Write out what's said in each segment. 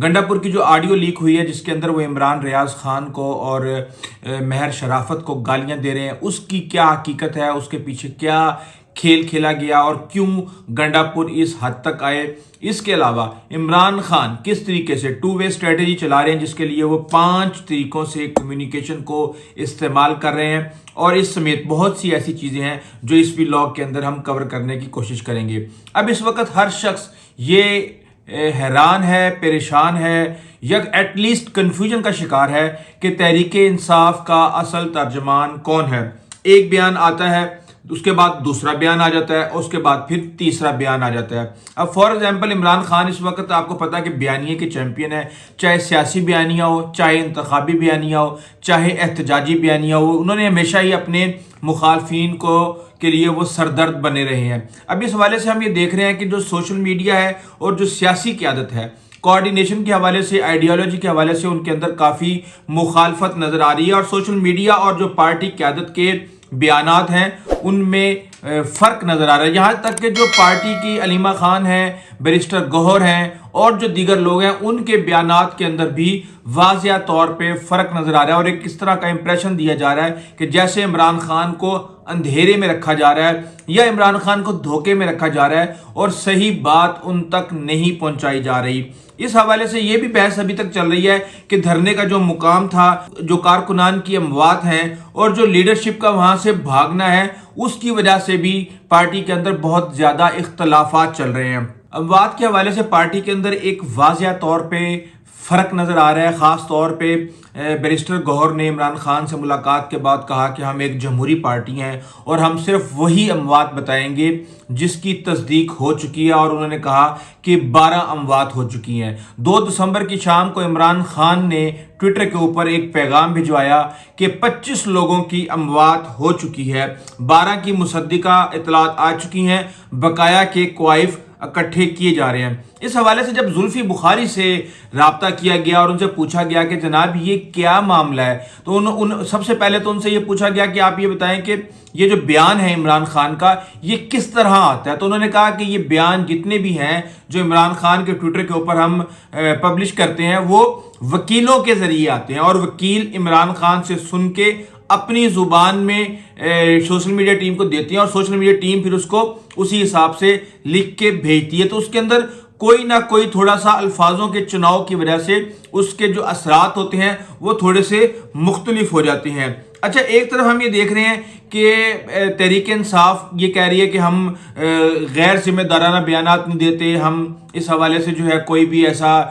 گنڈاپور کی جو audio leak ہوئی ہے جس کے اندر وہ عمران ریاض خان کو اور مہر شرافت کو گالیاں دے رہے ہیں، اس کی کیا حقیقت ہے، اس کے پیچھے کیا کھیل کھیلا گیا اور کیوں گنڈاپور اس حد تک آئے۔ اس کے علاوہ عمران خان کس طریقے سے ٹو وے اسٹریٹجی چلا رہے ہیں جس کے لیے وہ 5 طریقوں سے کمیونیکیشن کو استعمال کر رہے ہیں، اور اس سمیت بہت سی ایسی چیزیں ہیں جو اس ولاگ کے اندر ہم کور کرنے کی کوشش کریں گے۔ اب اس وقت ہر شخص یہ حیران ہے، پریشان ہے یا ایٹ لیسٹ کنفیوژن کا شکار ہے کہ تحریک انصاف کا اصل ترجمان کون ہے۔ ایک بیان آتا ہے، اس کے بعد دوسرا بیان آ جاتا ہے، اور اس کے بعد پھر تیسرا بیان آ جاتا ہے۔ اب فار ایگزامپل عمران خان اس وقت آپ کو پتا کہ بیانیے کے چیمپئن ہے، چاہے سیاسی بیانیہ ہو، چاہے انتخابی بیانیہ ہو، چاہے احتجاجی بیانیہ ہو، انہوں نے ہمیشہ ہی اپنے مخالفین کے لیے وہ سردرد بنے رہے ہیں۔ اب اس حوالے سے ہم یہ دیکھ رہے ہیں کہ جو سوشل میڈیا ہے اور جو سیاسی قیادت ہے، کوارڈینیشن کے حوالے سے، آئیڈیالوجی کے حوالے سے ان کے اندر کافی مخالفت نظر آ رہی ہے، اور سوشل میڈیا اور جو پارٹی قیادت کے بیانات ہیں ان میں فرق نظر آ رہا ہے۔ یہاں تک کہ جو پارٹی کی علیمہ خان ہیں، بیرسٹر گوہر ہیں اور جو دیگر لوگ ہیں، ان کے بیانات کے اندر بھی واضح طور پہ فرق نظر آ رہا ہے، اور ایک کس طرح کا امپریشن دیا جا رہا ہے کہ جیسے عمران خان کو اندھیرے میں رکھا جا رہا ہے یا عمران خان کو دھوکے میں رکھا جا رہا ہے اور صحیح بات ان تک نہیں پہنچائی جا رہی۔ اس حوالے سے یہ بھی بحث ابھی تک چل رہی ہے کہ دھرنے کا جو مقام تھا، جو کارکنان کی اموات ہیں اور جو لیڈرشپ کا وہاں سے بھاگنا ہے، اس کی وجہ سے بھی پارٹی کے اندر بہت زیادہ اختلافات چل رہے ہیں۔ اموات کے حوالے سے پارٹی کے اندر ایک واضح طور پہ فرق نظر آ رہا ہے۔ خاص طور پہ بیرسٹر گوہر نے عمران خان سے ملاقات کے بعد کہا کہ ہم ایک جمہوری پارٹی ہیں اور ہم صرف وہی اموات بتائیں گے جس کی تصدیق ہو چکی ہے، اور انہوں نے کہا کہ 12 اموات ہو چکی ہیں۔ 2 دسمبر کی شام کو عمران خان نے ٹویٹر کے اوپر ایک پیغام بھجوایا کہ 25 لوگوں کی اموات ہو چکی ہے، 12 کی مصدقہ اطلاعات آ چکی ہیں، بقایا کے کوائف اکٹھے کیے جا رہے ہیں۔ اس حوالے سے جب زلفی بخاری سے رابطہ کیا گیا اور ان سے پوچھا گیا کہ جناب یہ کیا معاملہ ہے، تو سب سے پہلے تو ان سے یہ پوچھا گیا کہ آپ یہ بتائیں کہ یہ جو بیان ہے عمران خان کا یہ کس طرح آتا ہے۔ تو انہوں نے کہا کہ یہ بیان جتنے بھی ہیں جو عمران خان کے ٹویٹر کے اوپر ہم پبلش کرتے ہیں وہ وکیلوں کے ذریعے آتے ہیں، اور وکیل عمران خان سے سن کے اپنی زبان میں سوشل میڈیا ٹیم کو دیتی ہیں، اور سوشل میڈیا ٹیم پھر اس کو اسی حساب سے لکھ کے بھیجتی ہے۔ تو اس کے اندر کوئی نہ کوئی تھوڑا سا الفاظوں کے چناؤ کی وجہ سے اس کے جو اثرات ہوتے ہیں وہ تھوڑے سے مختلف ہو جاتے ہیں۔ اچھا، ایک طرف ہم یہ دیکھ رہے ہیں کہ تحریک انصاف یہ کہہ رہی ہے کہ ہم غیر ذمہ دارانہ بیانات نہیں دیتے، ہم اس حوالے سے جو ہے کوئی بھی ایسا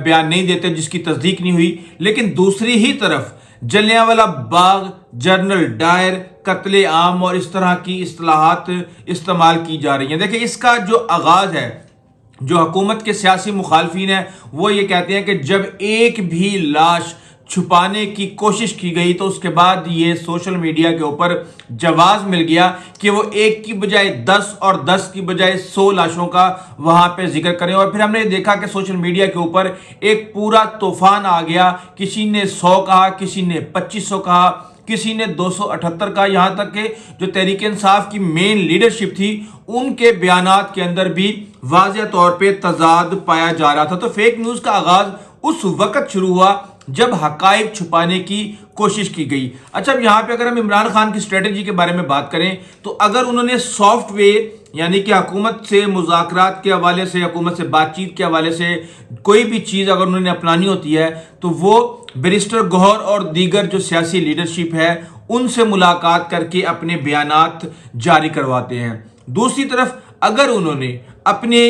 بیان نہیں دیتے جس کی تصدیق نہیں ہوئی، لیکن دوسری ہی طرف جلیانوالہ باغ، جنرل ڈائر، قتل عام اور اس طرح کی اصطلاحات استعمال کی جا رہی ہیں۔ دیکھیں، اس کا جو آغاز ہے، جو حکومت کے سیاسی مخالفین ہیں وہ یہ کہتے ہیں کہ جب ایک بھی لاش چھپانے کی کوشش کی گئی تو اس کے بعد یہ سوشل میڈیا کے اوپر جواز مل گیا کہ وہ 1 کی بجائے 10 اور 10 کی بجائے 100 لاشوں کا وہاں پہ ذکر کریں، اور پھر ہم نے دیکھا کہ سوشل میڈیا کے اوپر ایک پورا طوفان آ گیا۔ کسی نے 100 کہا، کسی نے 2500 کہا، کسی نے 278 کا، یہاں تک کہ جو تحریک انصاف کی مین لیڈرشپ تھی ان کے بیانات کے اندر بھی واضح طور پہ تضاد پایا جا رہا تھا۔ تو فیک نیوز کا آغاز اس وقت شروع ہوا جب حقائق چھپانے کی کوشش کی گئی۔ اچھا، اب یہاں پہ اگر ہم عمران خان کی اسٹریٹجی کے بارے میں بات کریں تو اگر انہوں نے سافٹ وے یعنی کہ حکومت سے مذاکرات کے حوالے سے، حکومت سے بات چیت کے حوالے سے کوئی بھی چیز اگر انہوں نے اپنانی ہوتی ہے تو وہ بیرسٹر گوہر اور دیگر جو سیاسی لیڈرشپ ہے ان سے ملاقات کر کے اپنے بیانات جاری کرواتے ہیں۔ دوسری طرف اگر انہوں نے اپنے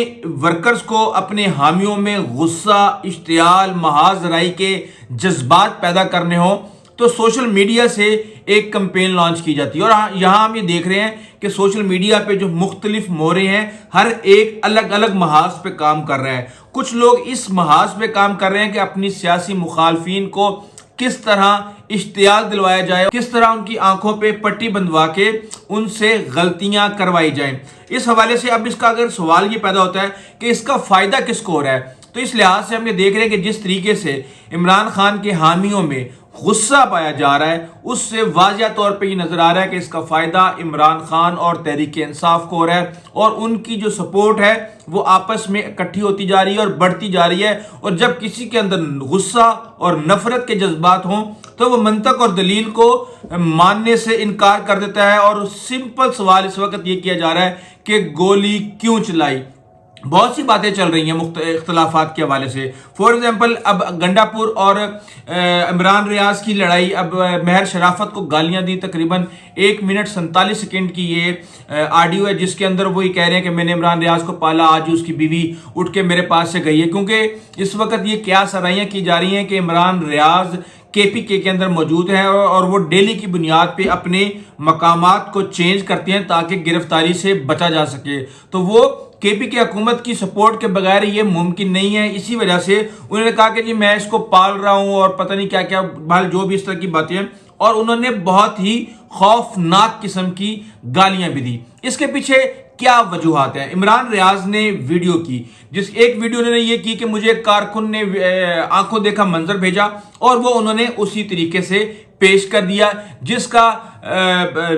ورکرز کو، اپنے حامیوں میں غصہ، اشتعال، محاذ رائی کے جذبات پیدا کرنے ہوں تو سوشل میڈیا سے ایک کمپین لانچ کی جاتی ہے، اور یہاں ہم یہ دیکھ رہے ہیں کہ سوشل میڈیا پہ جو مختلف مورے ہیں ہر ایک الگ الگ محاذ پہ کام کر رہا ہے۔ کچھ لوگ اس محاذ پہ کام کر رہے ہیں کہ اپنی سیاسی مخالفین کو کس طرح اشتعال دلوایا جائے، کس طرح ان کی آنکھوں پہ پٹی بندھوا کے ان سے غلطیاں کروائی جائیں۔ اس حوالے سے اب اس کا اگر سوال یہ پیدا ہوتا ہے کہ اس کا فائدہ کس کو ہو رہا ہے، تو اس لحاظ سے ہم یہ دیکھ رہے ہیں کہ جس طریقے سے عمران خان کے حامیوں میں غصہ پایا جا رہا ہے اس سے واضح طور پہ یہ نظر آ رہا ہے کہ اس کا فائدہ عمران خان اور تحریک انصاف کو ہو رہا ہے، اور ان کی جو سپورٹ ہے وہ آپس میں اکٹھی ہوتی جا رہی ہے اور بڑھتی جا رہی ہے۔ اور جب کسی کے اندر غصہ اور نفرت کے جذبات ہوں تو وہ منطق اور دلیل کو ماننے سے انکار کر دیتا ہے، اور سمپل سوال اس وقت یہ کیا جا رہا ہے کہ گولی کیوں چلائی۔ بہت سی باتیں چل رہی ہیں اختلافات کے حوالے سے۔ فور ایگزامپل، اب گنڈا پور اور عمران ریاض کی لڑائی، اب مہر شرافت کو گالیاں دی، تقریباً 1 منٹ 47 سیکنڈ کی یہ آڈیو ہے جس کے اندر وہ یہ کہہ رہے ہیں کہ میں نے عمران ریاض کو پالا، آج اس کی بیوی اٹھ کے میرے پاس سے گئی ہے، کیونکہ اس وقت یہ کیا سرائیاں کی جا رہی ہیں کہ عمران ریاض KPK کے اندر موجود ہیں اور وہ ڈیلی کی بنیاد پہ اپنے مقامات کو چینج کرتے ہیں تاکہ گرفتاری سے بچا جا سکے۔ تو وہ KPK حکومت کی سپورٹ کے بغیر یہ ممکن نہیں ہے، اسی وجہ سے انہوں نے کہا کہ جی میں اس کو پال رہا ہوں اور پتہ نہیں کیا کیا بھال جو بھی اس طرح کی باتیں ہیں، اور انہوں نے بہت ہی خوفناک قسم کی گالیاں بھی دی۔ اس کے پیچھے کیا وجوہات ہیں؟ عمران ریاض نے ویڈیو کی، جس ایک ویڈیو انہوں نے یہ کی کہ مجھے ایک کارکن نے آنکھوں دیکھا منظر بھیجا، اور وہ انہوں نے اسی طریقے سے پیش کر دیا، جس کا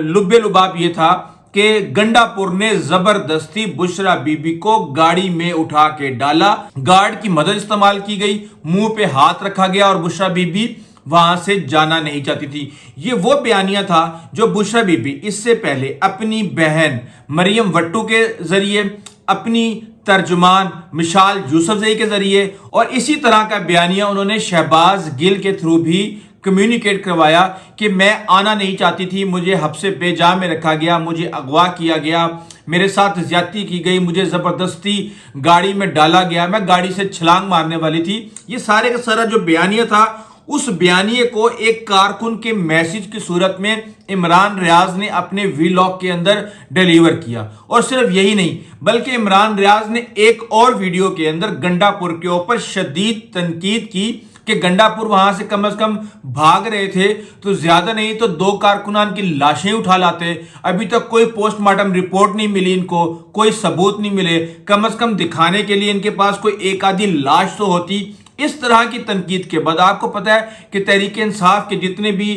لب لباب یہ تھا کہ گنڈا پور نے زبردستی بشرا بی بی کو گاڑی میں اٹھا کے ڈالا، گارڈ کی مدد استعمال کی گئی، منہ پہ ہاتھ رکھا گیا، اور بشرا بی بی وہاں سے جانا نہیں چاہتی تھی۔ یہ وہ بیانیہ تھا جو بشرا بی بی اس سے پہلے اپنی بہن مریم وٹو کے ذریعے، اپنی ترجمان مشال یوسفزئی کے ذریعے، اور اسی طرح کا بیانیہ انہوں نے شہباز گل کے تھرو بھی کمیونیکیٹ کروایا کہ میں آنا نہیں چاہتی تھی، مجھے حبس بے جا میں رکھا گیا، مجھے اغوا کیا گیا، میرے ساتھ زیادتی کی گئی، مجھے زبردستی گاڑی میں ڈالا گیا، میں گاڑی سے چھلانگ مارنے والی تھی۔ یہ سارے کا سارا جو بیانیہ تھا، اس بیانیے کو ایک کارکن کے میسج کی صورت میں عمران ریاض نے اپنے ویلاگ کے اندر ڈیلیور کیا۔ اور صرف یہی نہیں بلکہ عمران ریاض نے ایک اور ویڈیو کے اندر گنڈا پور کے اوپر شدید تنقید کی کہ گنڈا پور وہاں سے کم از کم بھاگ رہے تھے تو زیادہ نہیں تو 2 کارکنان کی لاشیں اٹھا لاتے، ابھی تک کوئی پوسٹ مارٹم رپورٹ نہیں ملی، ان کو کوئی ثبوت نہیں ملے، کم از کم دکھانے کے لیے ان کے پاس کوئی ایک آدھی لاش تو ہوتی۔ اس طرح کی تنقید کے بعد آپ کو پتا ہے کہ تحریک انصاف کے جتنے بھی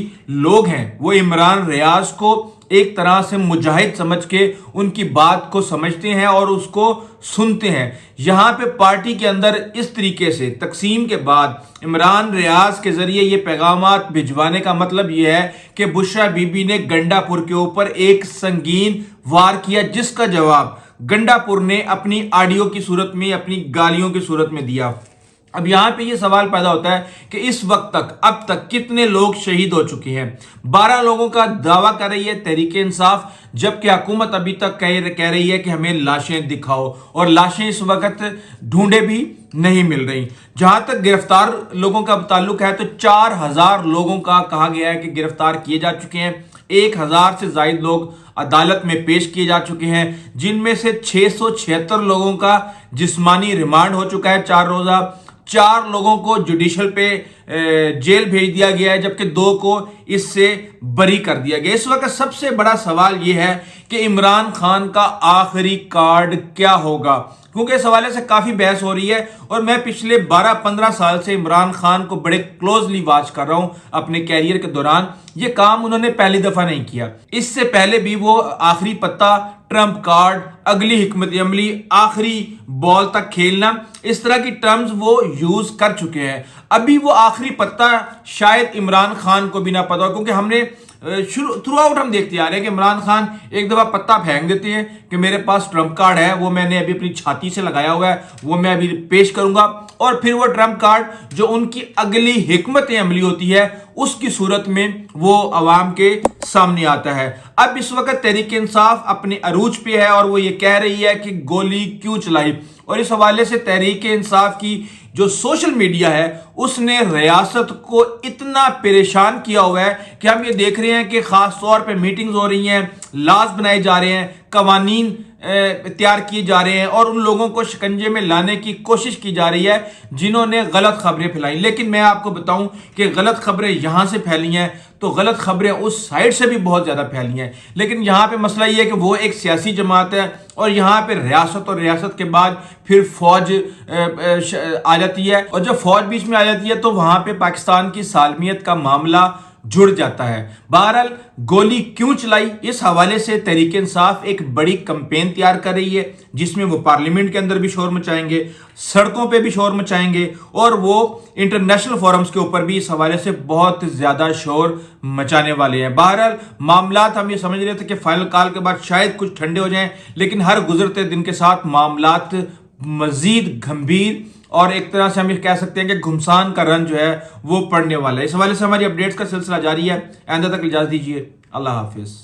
لوگ ہیں وہ عمران ریاض کو ایک طرح سے مجاہد سمجھ کے ان کی بات کو سمجھتے ہیں اور اس کو سنتے ہیں۔ یہاں پہ پارٹی کے اندر اس طریقے سے تقسیم کے بعد عمران ریاض کے ذریعے یہ پیغامات بھجوانے کا مطلب یہ ہے کہ بشرا بی بی نے گنڈا پور کے اوپر ایک سنگین وار کیا، جس کا جواب گنڈا پور نے اپنی آڈیو کی صورت میں، اپنی گالیوں کی صورت میں دیا۔ اب یہاں پہ یہ سوال پیدا ہوتا ہے کہ اس وقت تک اب تک کتنے لوگ شہید ہو چکے ہیں؟ 12 لوگوں کا دعویٰ کر رہی ہے تحریک انصاف، جبکہ حکومت ابھی تک کہہ رہی ہے کہ ہمیں لاشیں دکھاؤ، اور لاشیں اس وقت ڈھونڈے بھی نہیں مل رہی۔ جہاں تک گرفتار لوگوں کا تعلق ہے تو 4000 لوگوں کا کہا گیا ہے کہ گرفتار کیے جا چکے ہیں، 1000 سے زائد لوگ عدالت میں پیش کیے جا چکے ہیں، جن میں سے 676 لوگوں کا جسمانی ریمانڈ ہو چکا ہے 4 روزہ، 4 لوگوں کو جوڈیشل پہ جیل بھیج دیا گیا ہے، جبکہ 2 کو اس سے بری کر دیا گیا۔ اس وقت سب سے بڑا سوال یہ ہے کہ عمران خان کا آخری کارڈ کیا ہوگا، کیونکہ اس حوالے سے کافی بحث ہو رہی ہے، اور میں پچھلے 12-15 سال سے عمران خان کو بڑے کلوزلی واچ کر رہا ہوں اپنے کیریئر کے دوران۔ یہ کام انہوں نے پہلی دفعہ نہیں کیا، اس سے پہلے بھی وہ آخری پتہ، ٹرمپ کارڈ، اگلی حکمت عملی، آخری بال تک کھیلنا، اس طرح کی ٹرمز وہ یوز کر چکے ہیں۔ ابھی وہ آخری پتہ شاید عمران خان کو بھی نہ پتا ہو، کیونکہ ہم نے تھرو آؤٹ ہم دیکھتے آ رہے ہیں کہ عمران خان ایک دفعہ پتہ پھینک دیتے ہیں کہ میرے پاس ٹرمپ کارڈ ہے، وہ میں نے ابھی اپنی چھاتی سے لگایا ہوا ہے، وہ میں ابھی پیش کروں گا، اور پھر وہ ٹرمپ کارڈ جو ان کی اگلی حکمت عملی ہوتی ہے اس کی صورت میں وہ عوام کے سامنے آتا ہے۔ اب اس وقت تحریک انصاف اپنے عروج پہ ہے اور وہ یہ کہہ رہی ہے کہ گولی کیوں چلائی، اور اس حوالے سے تحریک انصاف کی جو سوشل میڈیا ہے اس نے ریاست کو اتنا پریشان کیا ہوا ہے کہ ہم یہ دیکھ رہے ہیں کہ خاص طور پہ میٹنگز ہو رہی ہیں، لاز بنائے جا رہے ہیں، قوانین تیار کیے جا رہے ہیں، اور ان لوگوں کو شکنجے میں لانے کی کوشش کی جا رہی ہے جنہوں نے غلط خبریں پھیلائی۔ لیکن میں آپ کو بتاؤں کہ غلط خبریں یہاں سے پھیلی ہیں تو غلط خبریں اس سائڈ سے بھی بہت زیادہ پھیلی ہیں. لیکن یہاں پہ مسئلہ یہ ہے کہ وہ ایک سیاسی جماعت ہے اور یہاں پہ ریاست اور ریاست کے بعد پھر فوج آ جاتی ہے, اور جب فوج بیچ میں آ جاتی ہے تو وہاں پہ پاکستان کی سالمیت کا معاملہ جڑ جاتا ہے. بہرحال گولی کیوں چلائی, اس حوالے سے تحریک انصاف ایک بڑی کمپین تیار کر رہی ہے جس میں وہ پارلیمنٹ کے اندر بھی شور مچائیں گے, سڑکوں پہ بھی شور مچائیں گے, اور وہ انٹرنیشنل فورمز کے اوپر بھی اس حوالے سے بہت زیادہ شور مچانے والے ہیں. بہرحال معاملات ہم یہ سمجھ رہے تھے کہ فائنل کال کے بعد شاید کچھ ٹھنڈے ہو جائیں, لیکن ہر گزرتے دن کے ساتھ معاملات مزید گھمبیر اور ایک طرح سے ہم یہ کہہ سکتے ہیں کہ گھمسان کا رنگ جو ہے وہ پڑنے والا ہے. اس حوالے سے ہماری اپڈیٹس کا سلسلہ جاری ہے. آئندہ تک اجازت دیجیے. اللہ حافظ.